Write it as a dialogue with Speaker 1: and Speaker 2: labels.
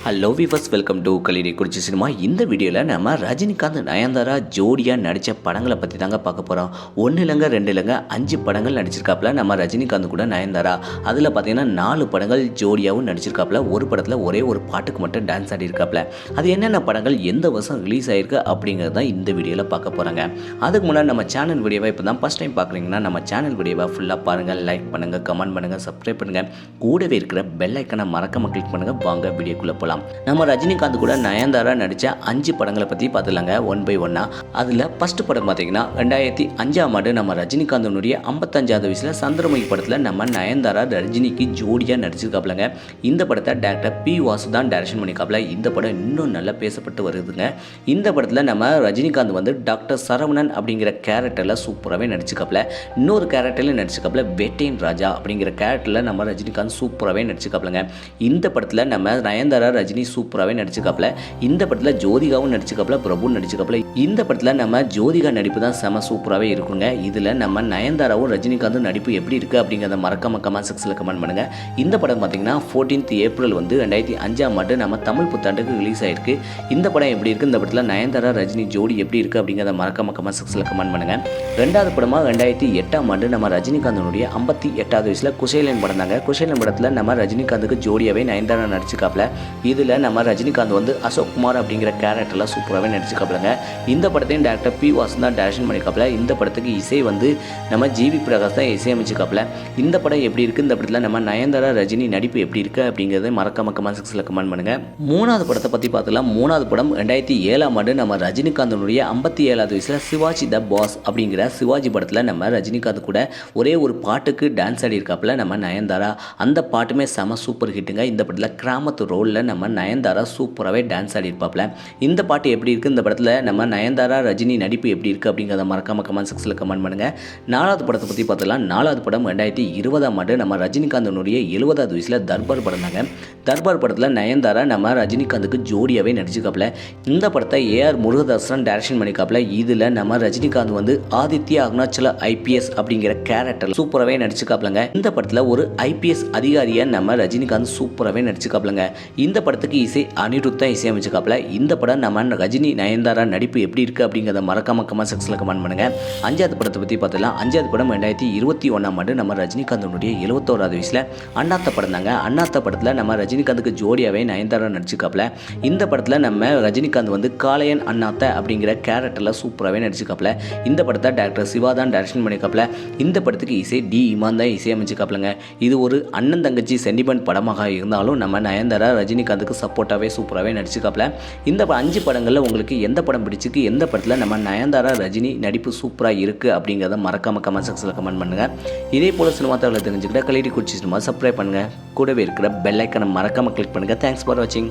Speaker 1: Hello viewers, welcome to Kallidaikurichi cinema. இந்த வீடியோவில் நம்ம ரஜினிகாந்த் நயன்தாரா ஜோடியாக நடித்த படங்களை பற்றி தாங்க பார்க்க போகிறோம். 1 இல்லைங்க 2 இல்லைங்க 5 படங்கள் நடிச்சிருக்காப்புல நம்ம ரஜினிகாந்த் கூட நயன்தாரா. அதில் பார்த்தீங்கன்னா 4 படங்கள் ஜோடியாகவும் நடிச்சிருக்காப்புல. ஒரு படத்தில் ஒரே ஒரு பாட்டுக்கு மட்டும் டான்ஸ் ஆடிருக்காப்புல. அது என்னென்ன படங்கள் எந்த வருஷம் ரிலீஸ் ஆகிருக்கு அப்படிங்கிறது தான் இந்த வீடியோவில் பார்க்க போகிறாங்க. அதுக்கு முன்னாடி நம்ம சேனல் வீடியோவை இப்போ தான் ஃபஸ்ட் டைம் பார்க்குறீங்கன்னா நம்ம சேனல் வீடியோவை ஃபுல்லாக பாருங்கள், லைக் பண்ணுங்கள், கமெண்ட் பண்ணுங்கள், சப்ஸ்கிரைப் பண்ணுங்கள். கூடவே இருக்கிற பெல் ஐக்கனை மறக்காம கிளிக் பண்ணுங்கள். வாங்க வீடியோக்குள்ளே போகலாம். நம்ம ரஜினிகாந்த் கூட நயன்தாரா நடித்த 5 படங்களை பற்றி பார்த்துலாங்க ஒன் பை ஒன்னாக. அதில் ஃபஸ்ட் படம் பார்த்தீங்கன்னா 2005ஆம் ஆண்டு நம்ம ரஜினிகாந்தனுடைய 55வது வயசில் சந்திரமுகி படத்தில் நம்ம நயன்தாரா ரஜினிக்கு ஜோடியாக நடிச்சிருக்காப்புலங்க. இந்த படத்தை டேரக்டர் பி வாசு தான் டைரக்ஷன் பண்ணிக்காப்புல. இந்த படம் இன்னும் நல்லா பேசப்பட்டு வருதுங்க. இந்த படத்தில் நம்ம ரஜினிகாந்த் வந்து டாக்டர் சரவணன் அப்படிங்கிற கேரக்டரில் சூப்பராகவே நடிச்சிருக்காப்புல. இன்னொரு கேரக்டரில் நடிச்சிருக்காப்புல வேட்டையன் ராஜா அப்படிங்கிற கேரக்டரில் நம்ம ரஜினிகாந்த் சூப்பராகவே நடிச்சிருக்காப்புலங்க. இந்த படத்தில் நம்ம நயன்தாரா ரஜினி சூப்பராகவே நடிச்சிருக்காப்புல. இந்த படத்தில் ஜோதிகாவும் நடிச்சிருக்காப்புல, பிரபு நடிச்சிருக்காப்புல. இந்த படத்தில் நம்ம ஜோதிகா நடிப்பு தான் செம சூப்பராகவே இருக்குங்க. இதில் நம்ம நயன்தாராவும் ரஜினிகாந்தும் நடிப்பு எப்படி இருக்குது அப்படிங்கிறத மறக்காம கமெண்ட் செக்ஷனில் கமெண்ட் பண்ணுங்கள். இந்த படம் பார்த்தீங்கன்னா 14th ஏப்ரல் வந்து 2005ஆம் ஆண்டு நம்ம தமிழ் புத்தாண்டுக்கு ரிலீஸ் ஆகிருக்கு. இந்த படம் எப்படி இருக்குது, இந்த படத்தில் நயன்தாரா ரஜினி ஜோடி எப்படி இருக்குது அப்படிங்கிறத மறக்காம கமெண்ட் செக்ஷனில் கமெண்ட் பண்ணுங்கள். ரெண்டாவது படமாக 2008ஆம் ஆண்டு நம்ம ரஜினிகாந்தனுடைய 58வது வயசில் குசேலன் படம் தாங்க. குசேலன் படத்தில் நம்ம ரஜினிகாந்துக்கு ஜோடியாகவே நயன்தாரா நடிச்சிருக்காப்புல. இதில் நம்ம ரஜினிகாந்த் வந்து அசோக் குமார் அப்படிங்கிற கேரக்டரில் சூப்பராகவே நடிச்சிருக்காப்புலங்க. இந்த படத்தையும் டேரக்டர் பி வாசு தான் டைரக்ஷன் பண்ணியிருக்காப்புல. இந்த படத்துக்கு இசை வந்து நம்ம ஜிவி பிரகாஷ் தான் இசையமைச்சிருக்காப்புல. இந்த படம் எப்படி இருக்குது, இந்த படத்தில் நம்ம நயன்தாரா ரஜினி நடிப்பு எப்படி இருக்குது அப்படிங்கிறத மறக்காம கமெண்ட் செக்ஷனில் கமெண்ட் பண்ணுங்கள். மூணாவது படத்தை பற்றி பார்த்துக்கலாம். மூணாவது படம் 2007ஆம் ஆண்டு நம்ம ரஜினிகாந்தனுடைய 57வது வயசில் சிவாஜி த பாஸ் அப்படிங்கிற சிவாஜி படத்தில் நம்ம ரஜினிகாந்த் கூட ஒரே ஒரு பாட்டுக்கு டான்ஸ் ஆடிருக்காப்புல நம்ம நயன்தாரா. அந்த பாட்டுமே செம சூப்பர் ஹிட்டுங்க. இந்த படத்தில் கிராமத்து ரோலில் நம்ம நயன்தாரா சூப்பராகவே டான்ஸ் ஆடிருப்பாப்புல. இந்த பாட்டு எப்படி இருக்குது, இந்த படத்தில் நம்ம நயன்தாரா ரஜினி நடிப்பு எப்படி இருக்குது அப்படிங்கிறத மறக்காம கமெண்ட் செக்ஷனில் கமெண்ட் பண்ணுங்கள். நாலாவது படத்தை பற்றி பார்த்துலாம். நாலாவது படம் 2020ஆம் ஆண்டு நம்ம ரஜினிகாந்தனுடைய 70வது வயசில் தர்பார் படம் தாங்க. தர்பார் படத்தில் நயன்தாரா நம்ம ரஜினிகாந்துக்கு ஜோடியாகவே நடிச்சிருக்காப்புல. இந்த படத்தை ஏஆர் முருகதாசன் டைரக்ஷன் பண்ணிக்காப்புல. இதில் நம்ம ரஜினிகாந்த் வந்து ஆதித்யா அருணாச்சல ஐபிஎஸ் அப்படிங்கிற கேரக்டர் சூப்பராகவே நடிச்சிருக்காப்புலங்க. இந்த படத்தில் ஒரு ஐபிஎஸ் அதிகாரியை நம்ம ரஜினிகாந்த் சூப்பராகவே நடிச்சிருக்காப்புலங்க. இந்த படத்துக்கு இசை அனிருத்தா இசையமைச்சிருக்காப்புல. இந்த படம் நம்ம ரஜினி நயன்தாரா நடிப்பு எப்படி இருக்குது அப்படிங்கிறத மறக்காம கமெண்ட் செக்ஷனில் கமெண்ட் பண்ணுங்கள். அஞ்சாவது படத்தை பற்றி பார்த்துலாம். அஞ்சாவது படம் 2021ஆம் ஆண்டு நம்ம ரஜினிகாந்தனுடைய 71வது வயசில் அண்ணாத்த படம் தாங்க. அண்ணாத்த படத்தில் நம்ம ரஜினிகாந்துக்கு ஜோடியாகவே நயன்தாரா நடிச்சிருக்காப்புல. இந்த படத்தில் நம்ம ரஜினிகாந்த் வந்து காளையன் அண்ணாத்த அப்படிங்கிற கேரக்டரில் சூப்பராகவே நடிச்சிருக்காப்புல. இந்த படத்தை டேரக்டர் சிவா தான் டைரக்ஷன் பண்ணியிருக்காப்புல. இந்த படத்துக்கு இசை டி இமான் தான் இசையமைச்சிருக்காப்புலங்க. இது ஒரு அண்ணன் தங்கச்சி சென்டிமெண்ட் படமாக இருந்தாலும் நம்ம நயன்தாரா ரஜினிகாந்துக்கு சப்போர்ட்டாகவே சூப்பராகவே நடிச்சிருக்காப்புல. இந்த 5 படங்களில் உங்களுக்கு எந்த படம் பிடிச்சிருக்கு, எந்த படத்தில் நம்ம நயன்தாரா ரஜினி நடிப்பு சூப்பராக இருக்குது அப்படிங்கிறத மறக்காம கமெண்ட் செக்ஷனில் கமெண்ட் பண்ணுங்கள். இதே போல் சினிமா தகவலை தெரிஞ்சுக்கிட்ட கலிடைக்குறிச்சி சினிமா சப்ஸ்கிரைப் பண்ணுங்கள். கூடவே இருக்கிற பெல் ஐக்கனை மறக்காம கிளிக் பண்ணுங்கள். தேங்க்ஸ் ஃபார் வாட்சிங்.